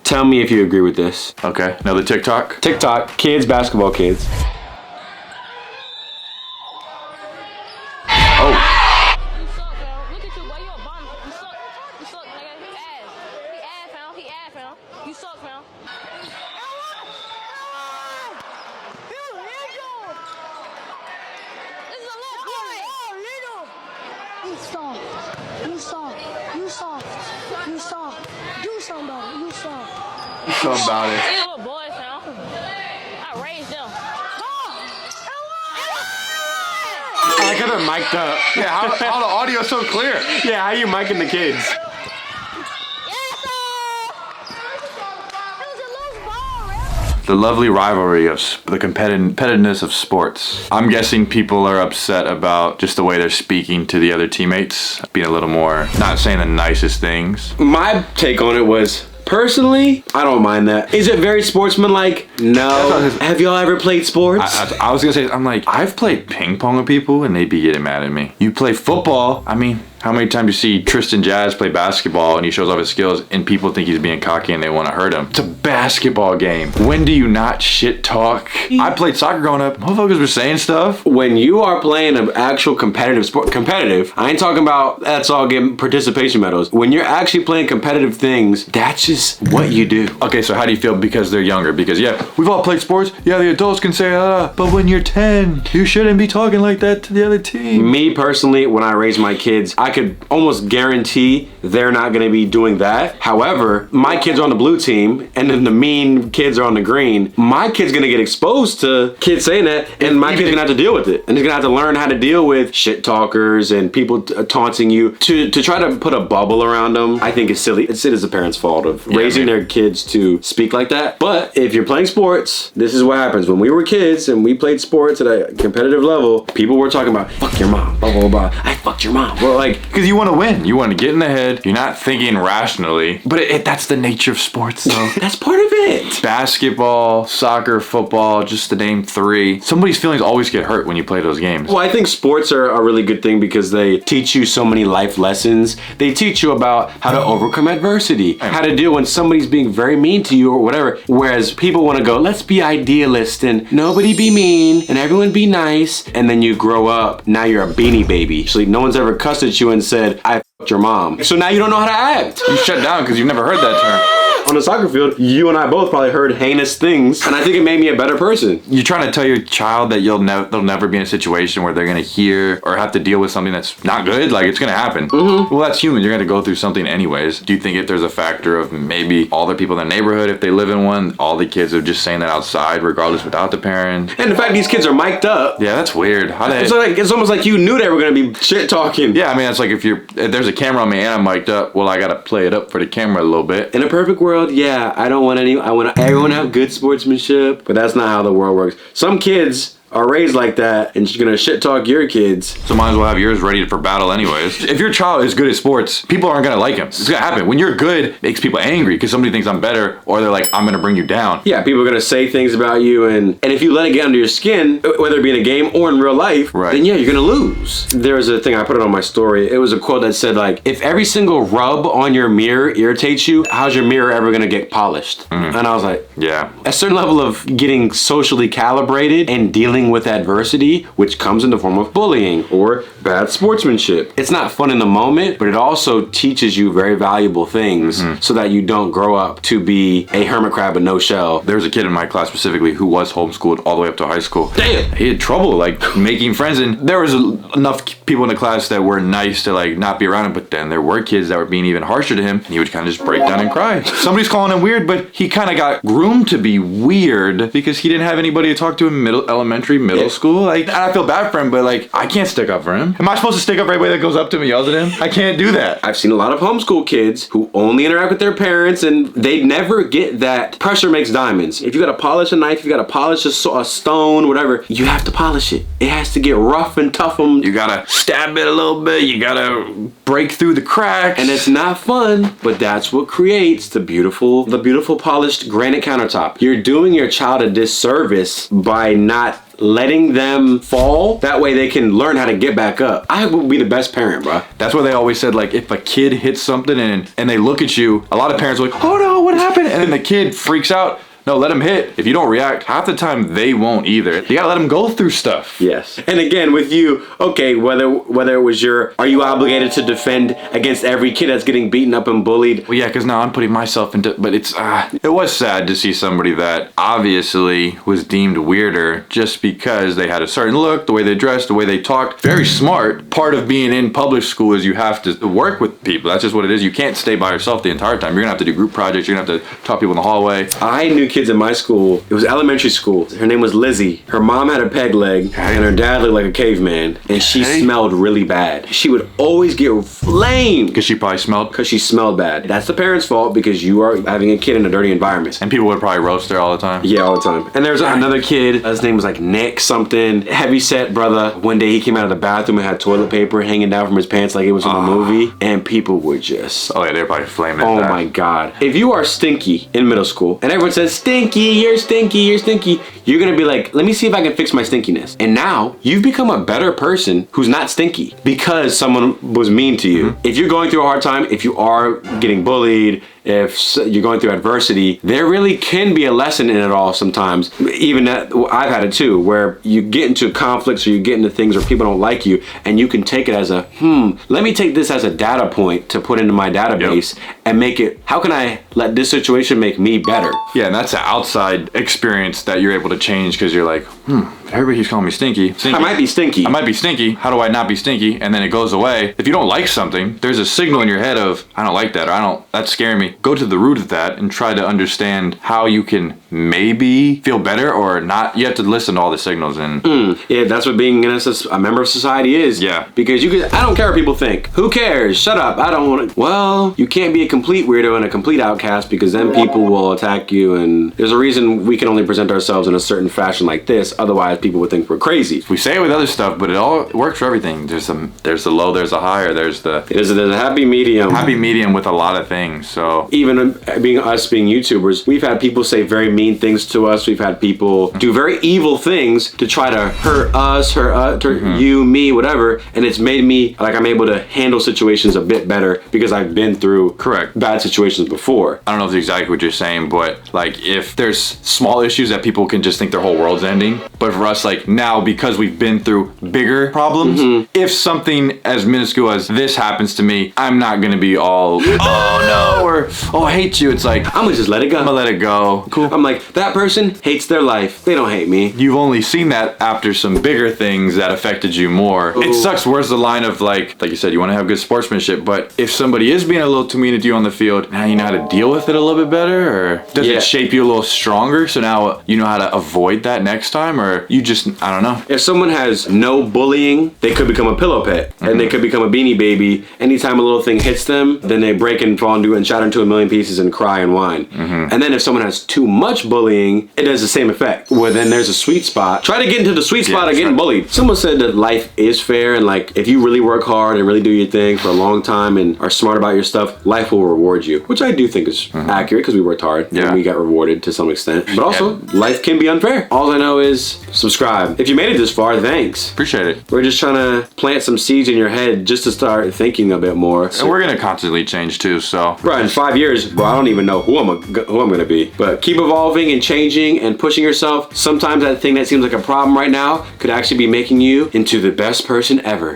Tell me if you agree with this. Okay, another TikTok? TikTok, kids, basketball kids. Something about it. These little boys now. I raised them. I got her mic'd up. Yeah, how the audio's so clear? Yeah, how you micing the kids? The lovely rivalry of the competitiveness of sports. I'm guessing people are upset about just the way they're speaking to the other teammates, being a little more, not saying the nicest things. My take on it was, personally, I don't mind that. Is it very sportsmanlike? No. Have y'all ever played sports? I was gonna say, I'm like, I've played ping pong with people and they'd be getting mad at me. You play football, I mean, how many times you see Tristan Jazz play basketball and he shows off his skills and people think he's being cocky and they want to hurt him? It's a basketball game. When do you not shit talk? I played soccer growing up. Motherfuckers were saying stuff. When you are playing an actual competitive sport, I ain't talking about that's all getting participation medals. When you're actually playing competitive things, that's just what you do. Okay, so how do you feel because they're younger? Because yeah, we've all played sports. Yeah, the adults can say, but when you're 10, you shouldn't be talking like that to the other team. Me personally, when I raise my kids, I could almost guarantee they're not going to be doing that. However, my kids are on the blue team and then the mean kids are on the green. My kid's going to get exposed to kids saying that and my kid's going to have to deal with it. And he's going to have to learn how to deal with shit talkers and people taunting you. To try to put a bubble around them, I think is silly. It is a parent's fault of raising their kids to speak like that. But if you're playing sports, this is what happens. When we were kids and we played sports at a competitive level, people were talking about, fuck your mom, blah, blah, blah. I fucked your mom. Well, like, because you want to win. You want to get in the head. You're not thinking rationally. But that's the nature of sports, though. That's part of it. Basketball, soccer, football, just to name three. Somebody's feelings always get hurt when you play those games. Well, I think sports are a really good thing because they teach you so many life lessons. They teach you about how to overcome adversity, how to deal when somebody's being very mean to you or whatever. Whereas people want to go, let's be idealist and nobody be mean and everyone be nice. And then you grow up, now you're a beanie baby. Actually, no one's ever cussed at you and said, I f***ed your mom. So now you don't know how to act. You shut down because you've never heard that term. On the soccer field, you and I both probably heard heinous things, and I think it made me a better person. You're trying to tell your child that they'll never be in a situation where they're gonna hear or have to deal with something that's not good. Like, it's gonna happen. Well, that's human. You're gonna go through something anyways. Do you think if there's a factor of maybe all the people in the neighborhood, if they live in one, all the kids are just saying that outside, regardless without the parents? And the fact these kids are mic'd up. Yeah, that's weird. It's almost like you knew they were gonna be shit talking. Yeah, I mean, it's like if there's a camera on me and I'm mic'd up, well, I gotta play it up for the camera a little bit. In a perfect world, yeah, I want everyone to have good sportsmanship, but that's not how the world works. Some kids are raised like that and you're gonna shit talk your kids. So might as well have yours ready for battle anyways. If your child is good at sports, people aren't gonna like him. It's gonna happen. When you're good, it makes people angry because somebody thinks I'm better or they're like, I'm gonna bring you down. Yeah, people are gonna say things about you and if you let it get under your skin, whether it be in a game or in real life, then yeah, you're gonna lose. There was a thing, I put it on my story, it was a quote that said like, if every single rub on your mirror irritates you, how's your mirror ever gonna get polished? And I was like, yeah. A certain level of getting socially calibrated and dealing with adversity, which comes in the form of bullying or bad sportsmanship. It's not fun in the moment, but it also teaches you very valuable things so that you don't grow up to be a hermit crab with no shell. There was a kid in my class specifically who was homeschooled all the way up to high school. Damn! He had trouble like making friends, and there was enough people in the class that were nice to like not be around him, but then there were kids that were being even harsher to him and he would kind of just break down and cry. Somebody's calling him weird, but he kind of got groomed to be weird because he didn't have anybody to talk to in elementary, middle school. Like, I feel bad for him, but like, I can't stick up for him. Am I supposed to stick up for everybody that goes up to him and yells at him? I can't do that. I've seen a lot of homeschool kids who only interact with their parents and they never get that pressure makes diamonds. If you gotta polish a knife, you gotta polish a stone, whatever, you have to polish it. It has to get rough and tough. You gotta stab it a little bit. You gotta break through the cracks. And it's not fun, but that's what creates the beautiful polished granite countertop. You're doing your child a disservice by not letting them fall. That way they can learn how to get back up. I would be the best parent, bro. That's why they always said, like, if a kid hits something and they look at you, a lot of parents are like, oh no, what happened? And then the kid freaks out. No, let them hit. If you don't react, half the time they won't either. You gotta let them go through stuff. Yes. And again, with you, okay, whether it was are you obligated to defend against every kid that's getting beaten up and bullied? Well, yeah, because now I'm putting myself into, but it was sad to see somebody that obviously was deemed weirder just because they had a certain look, the way they dressed, the way they talked. Very smart. Part of being in public school is you have to work with people. That's just what it is. You can't stay by yourself the entire time. You're gonna have to do group projects. You're gonna have to talk to people in the hallway. I knew kids in my school. It was elementary school. Her name was Lizzie. Her mom had a peg leg, and her dad looked like a caveman, and she smelled really bad. She would always get flamed Because she probably smelled. because she smelled bad. That's the parents' fault because you are having a kid in a dirty environment. And people would probably roast her all the time. Yeah, all the time. And there was another kid. His name was like Nick something. Heavy set brother. One day he came out of the bathroom and had toilet paper hanging down from his pants like it was in a movie, and people were just. Oh yeah, they're probably flaming. Oh my God. If you are stinky in middle school and everyone says, stinky, you're stinky, you're stinky, you're gonna be like, let me see if I can fix my stinkiness. And now you've become a better person who's not stinky because someone was mean to you. If you're going through a hard time, if you are getting bullied, if you're going through adversity, there really can be a lesson in it all sometimes. Even I've had it too, where you get into conflicts or you get into things where people don't like you, and you can take it as a, let me take this as a data point to put into my database and make it, how can I let this situation make me better? Yeah, and that's an outside experience that you're able to change because you're like, everybody keeps calling me stinky. I might be stinky. I might be stinky. How do I not be stinky? And then it goes away. If you don't like something, there's a signal in your head of, I don't like that, or that's scaring me. Go to the root of that and try to understand how you can maybe feel better or not. You have to listen to all the signals and Yeah, that's what being a member of society is. Yeah. Because I don't care what people think. Who cares? Shut up. I don't want to. Well, you can't be a complete weirdo and a complete outcast because then people will attack you, and there's a reason we can only present ourselves in a certain fashion like this. Otherwise, people would think we're crazy. we say it with other stuff, but it all works for everything. There's the low, there's the high, or there's There's a happy medium. happy medium with a lot of things. So Even being YouTubers, we've had people say very mean things to us. We've had people do very evil things to try to hurt us, you, me, whatever. And it's made me, like, I'm able to handle situations a bit better because I've been through bad situations before. I don't know if it's exactly what you're saying, but like if there's small issues that people can just think their whole world's ending, but for us, like now, because we've been through bigger problems, if something as minuscule as this happens to me, I'm not gonna be all, oh no, or oh I hate you. It's like, I'm gonna just let it go. I'm gonna let it go. Cool. I'm like, that person hates their life. They don't hate me. You've only seen that after some bigger things that affected you more. Ooh. It sucks. Where's the line of like you said, you want to have good sportsmanship, but if somebody is being a little too mean to you on the field, now you know how to deal with it a little bit better, or does it shape you a little stronger so now you know how to avoid that next time, or you just, I don't know. If someone has no bullying, they could become a pillow pet, and they could become a beanie baby. Anytime a little thing hits them, then they break and fall and shatter into a million pieces and cry and whine. And then if someone has too much bullying, it does the same effect. Well, then there's a sweet spot. Try to get into the sweet spot of getting bullied. Someone said that life is fair, and like if you really work hard and really do your thing for a long time and are smart about your stuff, life will reward you, which I do think is accurate because we worked hard and we got rewarded to some extent. But also, life can be unfair. All I know is subscribe. If you made it this far, thanks. Appreciate it. We're just trying to plant some seeds in your head just to start thinking a bit more. And we're gonna constantly change too, so. Right, in 5 years, bro, I don't even know who I'm gonna be. But keep evolving and changing and pushing yourself. Sometimes that thing that seems like a problem right now could actually be making you into the best person ever.